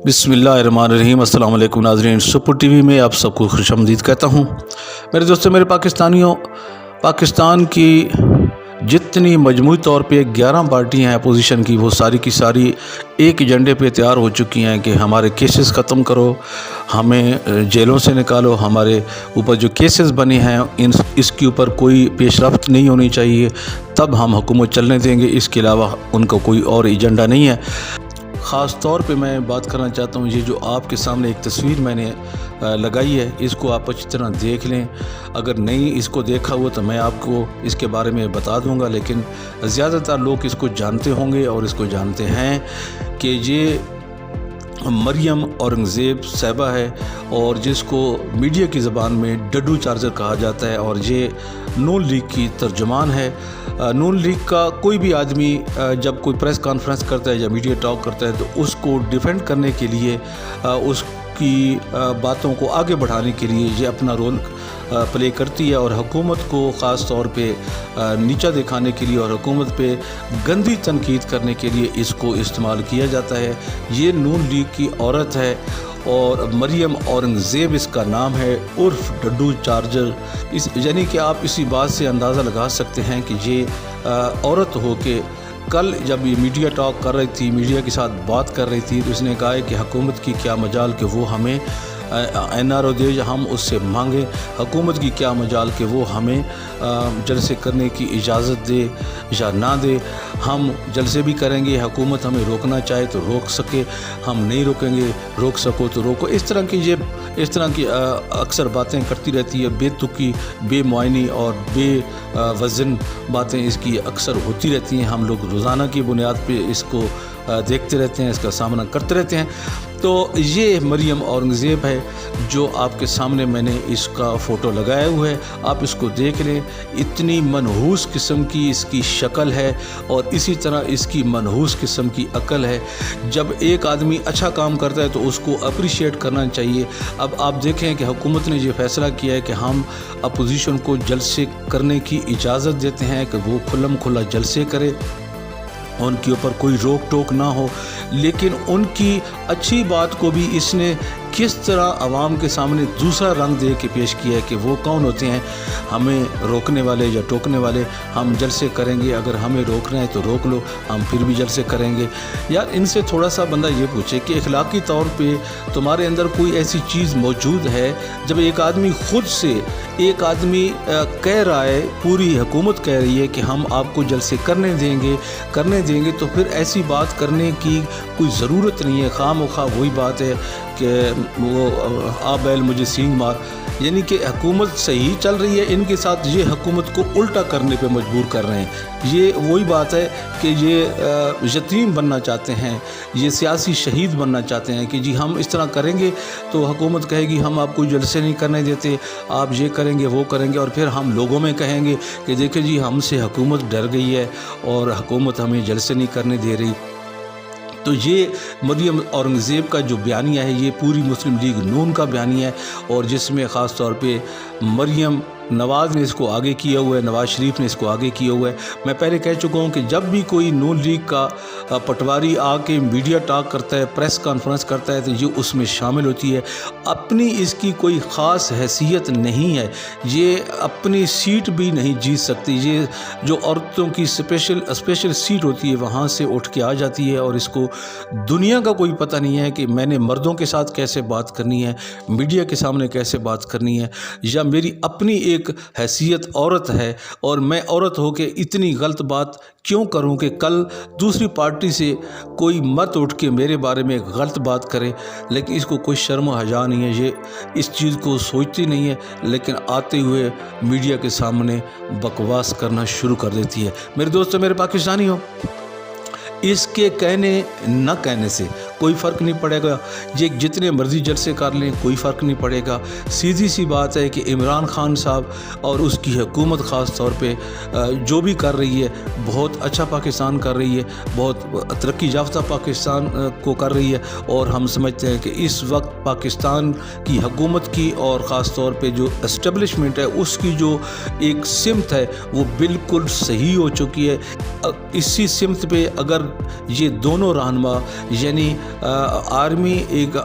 बिस्मिल्लाहिर्रहमानिर्रहीम। अस्सलाम वालेकुम नाज़रीन, सुपर टीवी में आप सबको खुशामदीद कहता हूँ। मेरे दोस्तों, मेरे पाकिस्तानियों, पाकिस्तान की जितनी मजमूई तौर पे 11 पार्टियाँ हैं अपोजिशन की, वो सारी की सारी एक एजेंडे पे तैयार हो चुकी हैं कि हमारे केसेस ख़त्म करो, हमें जेलों से निकालो, हमारे ऊपर जो केसेस बने हैं इसके ऊपर कोई पेशरफ्त नहीं होनी चाहिए, तब हम हुकूमत चलने देंगे। इसके अलावा उनका कोई और एजेंडा नहीं है। ख़ास तौर पे मैं बात करना चाहता हूँ, ये जो आपके सामने एक तस्वीर मैंने लगाई है, इसको आप अच्छी तरह देख लें। अगर नहीं इसको देखा हुआ तो मैं आपको इसके बारे में बता दूंगा, लेकिन ज़्यादातर लोग इसको जानते होंगे और इसको जानते हैं कि ये मरियम औरंगज़ेब साहिबा है, और जिसको मीडिया की ज़बान में डड्डू चार्जर कहा जाता है, और ये नून लीग की तर्जुमान है। नून लीग का कोई भी आदमी जब कोई प्रेस कॉन्फ्रेंस करता है या मीडिया टॉक करता है तो उसको डिफेंड करने के लिए, उसकी बातों को आगे बढ़ाने के लिए ये अपना रोल प्ले करती है, और हुकूमत को ख़ास तौर पे नीचा दिखाने के लिए और हुकूमत पे गंदी तनकीद करने के लिए इसको इस्तेमाल किया जाता है। ये नून लीग की औरत है और मरियम औरंगज़ेब इसका नाम है, उर्फ डड्डू चार्जर। इस यानी कि आप इसी बात से अंदाज़ा लगा सकते हैं कि ये औरत हो के कल जब ये मीडिया टॉक कर रही थी, मीडिया के साथ बात कर रही थी, तो इसने कहा है कि हुकूमत की क्या मजाल कि वो हमें NRO दे, हम उससे मांगें। हुकूमत की क्या मजाल कि वो हमें जलसे करने की इजाज़त दे या ना दे। हम जलसे भी करेंगे, हुकूमत हमें रोकना चाहे तो रोक सके, हम नहीं रोकेंगे, रोक सको तो रोको। इस तरह की अक्सर बातें करती रहती है, बेतुकी, बेमुआइनी और बेवज़न बातें इसकी अक्सर होती रहती हैं। हम लोग रोज़ाना की बुनियाद पे इसको देखते रहते हैं, इसका सामना करते रहते हैं। तो ये मरियम औरंगज़ेब है जो आपके सामने मैंने इसका फ़ोटो लगाया हुआ है, आप इसको देख लें। इतनी मनहूस किस्म की इसकी शक्ल है और इसी तरह इसकी मनहूस किस्म की अकल है। जब एक आदमी अच्छा काम करता है तो उसको अप्रिशिएट करना चाहिए। अब आप देखें कि हुकूमत ने ये फ़ैसला किया है कि हम अपोजिशन को जलसे करने की इजाज़त देते हैं कि वो खुल्लम खुल्ला जलसे करे, उनके ऊपर कोई रोक टोक ना हो। लेकिन उनकी अच्छी बात को भी इसने किस तरह आवाम के सामने दूसरा रंग दे के पेश किया है कि वो कौन होते हैं हमें रोकने वाले या टोकने वाले। हम जलसे करेंगे, अगर हमें रोकना है तो रोक लो, हम फिर भी जलसे करेंगे। यार, इनसे थोड़ा सा बंदा ये पूछे कि इखलाकी तौर पे तुम्हारे अंदर कोई ऐसी चीज़ मौजूद है, जब एक आदमी खुद से एक आदमी कह रहा है, पूरी हुकूमत कह रही है कि हम आपको जलसे करने देंगे, तो फिर ऐसी बात करने की कोई ज़रूरत नहीं है। खामोखा वही बात है कि वो आ बैल मुझे सींग मार, यानी कि हुकूमत सही चल रही है, इनके साथ ये हुकूमत को उल्टा करने पे मजबूर कर रहे हैं। ये वही बात है कि ये यतीम बनना चाहते हैं, ये सियासी शहीद बनना चाहते हैं कि जी हम इस तरह करेंगे तो हुकूमत कहेगी हम आपको जलसे नहीं करने देते, आप ये करेंगे वो करेंगे, और फिर हम लोगों में कहेंगे कि देखिए जी हमसे हुकूमत डर गई है और हुकूमत हमें जलसे नहीं करने दे रही। तो ये मरियम औरंगज़ेब का जो बयानिया है, ये पूरी मुस्लिम लीग नून का बयानिया है, और जिसमें ख़ास तौर पे मरियम नवाज़ ने इसको आगे किया हुआ है, नवाज़ शरीफ ने इसको आगे किया हुआ है। मैं पहले कह चुका हूँ कि जब भी कोई नून लीग का पटवारी आके मीडिया टॉक करता है, प्रेस कॉन्फ्रेंस करता है, तो ये उसमें शामिल होती है। अपनी इसकी कोई ख़ास हैसियत नहीं है, ये अपनी सीट भी नहीं जीत सकती। ये जो औरतों की स्पेशल सीट होती है वहाँ से उठ के आ जाती है, और इसको दुनिया का कोई पता नहीं है कि मैंने मर्दों के साथ कैसे बात करनी है, मीडिया के सामने कैसे बात करनी है, या मेरी अपनी एक हैसियत औरत है और मैं औरत हो के इतनी गलत बात क्यों करूं कि कल दूसरी पार्टी से कोई मत उठ के मेरे बारे में गलत बात करे। लेकिन इसको कोई शर्म हया नहीं है, ये इस चीज़ को सोचती नहीं है, लेकिन आते हुए मीडिया के सामने बकवास करना शुरू कर देती है। मेरे दोस्तों, मेरे पाकिस्तानी हो, इसके कहने न कहने से कोई फ़र्क नहीं पड़ेगा। ये जितने मर्ज़ी जलसे कर लें, कोई फ़र्क नहीं पड़ेगा। सीधी सी बात है कि इमरान खान साहब और उसकी हुकूमत ख़ास तौर पे जो भी कर रही है, बहुत अच्छा पाकिस्तान कर रही है, बहुत तरक्की याफ्ता पाकिस्तान को कर रही है। और हम समझते हैं कि इस वक्त पाकिस्तान की हुकूमत की और ख़ास तौर पे जो एस्टेब्लिशमेंट है उसकी जो एक सिमत है वो बिल्कुल सही हो चुकी है। इसी सिमत पे अगर ये दोनों रहनुमा यानी आर्मी एक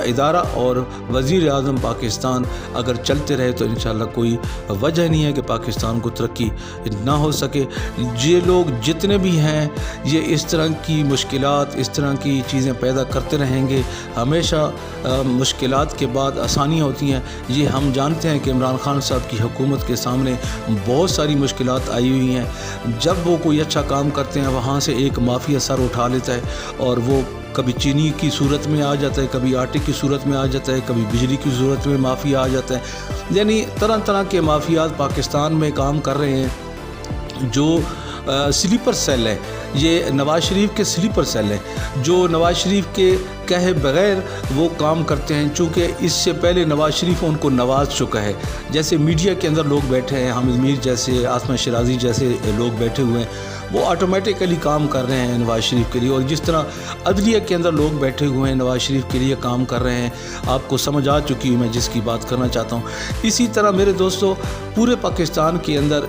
इदारा और वज़ीर आज़म पाकिस्तान अगर चलते रहे तो इंशाअल्लाह कोई वजह नहीं है कि पाकिस्तान को तरक्की ना हो सके। ये लोग जितने भी हैं ये इस तरह की मुश्किलात, इस तरह की चीज़ें पैदा करते रहेंगे। हमेशा मुश्किलात के बाद आसानियाँ होती हैं। ये हम जानते हैं कि इमरान खान साहब की हुकूमत के सामने बहुत सारी मुश्किलात आई हुई हैं। जब वो कोई अच्छा काम करते हैं वहाँ से एक माफिया सर उठा लेता है और वो कभी चीनी की सूरत में आ जाता है, कभी आटे की सूरत में आ जाता है, कभी बिजली की सूरत में माफिया आ जाता है। यानी तरह तरह के माफियात पाकिस्तान में काम कर रहे हैं। जो स्लीपर सेल है, ये नवाज़ शरीफ के स्लीपर सेल हैं जो नवाज़ शरीफ के कहे बगैर वो काम करते हैं। चूँकि इससे पहले नवाज़ शरीफ उनको नवाज चुका है। जैसे मीडिया के अंदर लोग बैठे हैं, हामिद मीर जैसे, आसमा शिराजी जैसे लोग बैठे हुए हैं, वो ऑटोमेटिकली काम कर रहे हैं नवाज़ शरीफ के लिए। और जिस तरह अदलिया के अंदर लोग बैठे हुए हैं नवाज़ शरीफ के लिए काम कर रहे हैं, आपको समझ आ चुकी है मैं जिसकी बात करना चाहता हूँ। इसी तरह मेरे दोस्तों पूरे पाकिस्तान के अंदर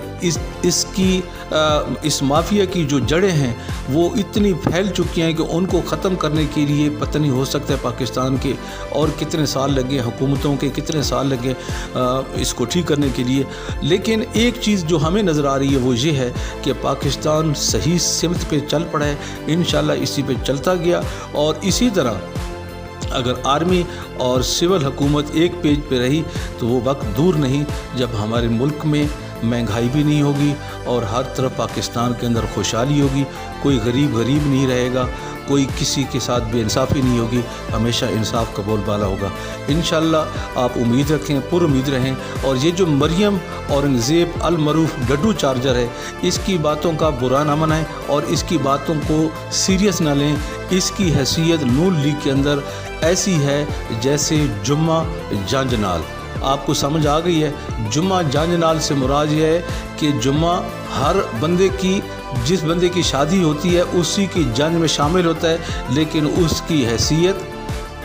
इस माफिया की जो जड़ें हैं वो इतनी फैल चुकी हैं कि उनको ख़त्म करने के लिए पता नहीं हो सकता है पाकिस्तान के और कितने साल लगे, हुकूमतों के कितने साल लगे इसको ठीक करने के लिए। लेकिन एक चीज़ जो हमें नज़र आ रही है वो ये है कि पाकिस्तान सही सिमत पे चल पड़ा है। इंशाल्लाह इसी पे चलता गया और इसी तरह अगर आर्मी और सिविल हुकूमत एक पेज पे रही तो वो वक्त दूर नहीं जब हमारे मुल्क में महंगाई भी नहीं होगी और हर तरफ पाकिस्तान के अंदर खुशहाली होगी। कोई गरीब नहीं रहेगा, कोई किसी के साथ बेइंसाफ़ी नहीं होगी, हमेशा इंसाफ का बोलबाला होगा। इंशाअल्लाह आप उम्मीद रखें, पुर उम्मीद रहें। और ये जो मरियम औरंगज़ेब अल मरूफ डड्डू चार्जर है, इसकी बातों का बुरा ना मनाएं और इसकी बातों को सीरियस ना लें। इसकी हैसियत नून लीग के अंदर ऐसी है जैसे जुम्मा जांजनाल। आपको समझ आ गई है। जुम्मा जांजनाल से मुराद ये है कि जुम्मा हर बंदे की, जिस बंदे की शादी होती है उसी की जंज में शामिल होता है, लेकिन उसकी हैसियत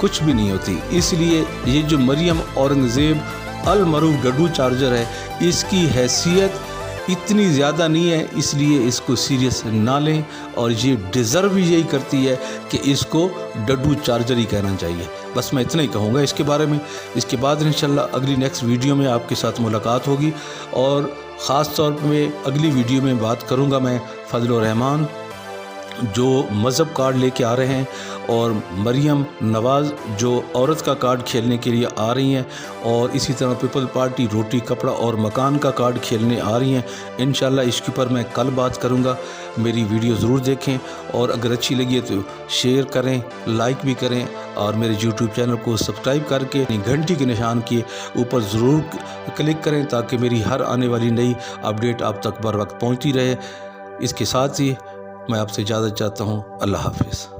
कुछ भी नहीं होती। इसलिए ये जो मरियम औरंगज़ेब अल मरूफ डड्डू चार्जर है, इसकी हैसियत इतनी ज़्यादा नहीं है, इसलिए इसको सीरियस ना लें। और ये डिज़र्व भी यही करती है कि इसको डड्डू चार्जर ही कहना चाहिए। बस मैं इतना ही कहूँगा इसके बारे में। इसके बाद इंशाल्लाह अगली नेक्स्ट वीडियो में आपके साथ मुलाकात होगी और ख़ास तौर पे अगली वीडियो में बात करूँगा मैं फजल रहमान जो मज़हब कार्ड लेके आ रहे हैं और मरियम नवाज़ जो औरत का कार्ड खेलने के लिए आ रही हैं और इसी तरह पीपल पार्टी रोटी कपड़ा और मकान का कार्ड खेलने आ रही हैं। इंशाल्लाह इसके ऊपर मैं कल बात करूंगा। मेरी वीडियो ज़रूर देखें और अगर अच्छी लगी है तो शेयर करें, लाइक भी करें और मेरे यूट्यूब चैनल को सब्सक्राइब करके घंटी के निशान के ऊपर ज़रूर क्लिक करें ताकि मेरी हर आने वाली नई अपडेट आप तक बर वक्त पहुँचती रहे। इसके साथ ही मैं आपसे इजाज़त चाहता हूँ। अल्लाह हाफ़िज़।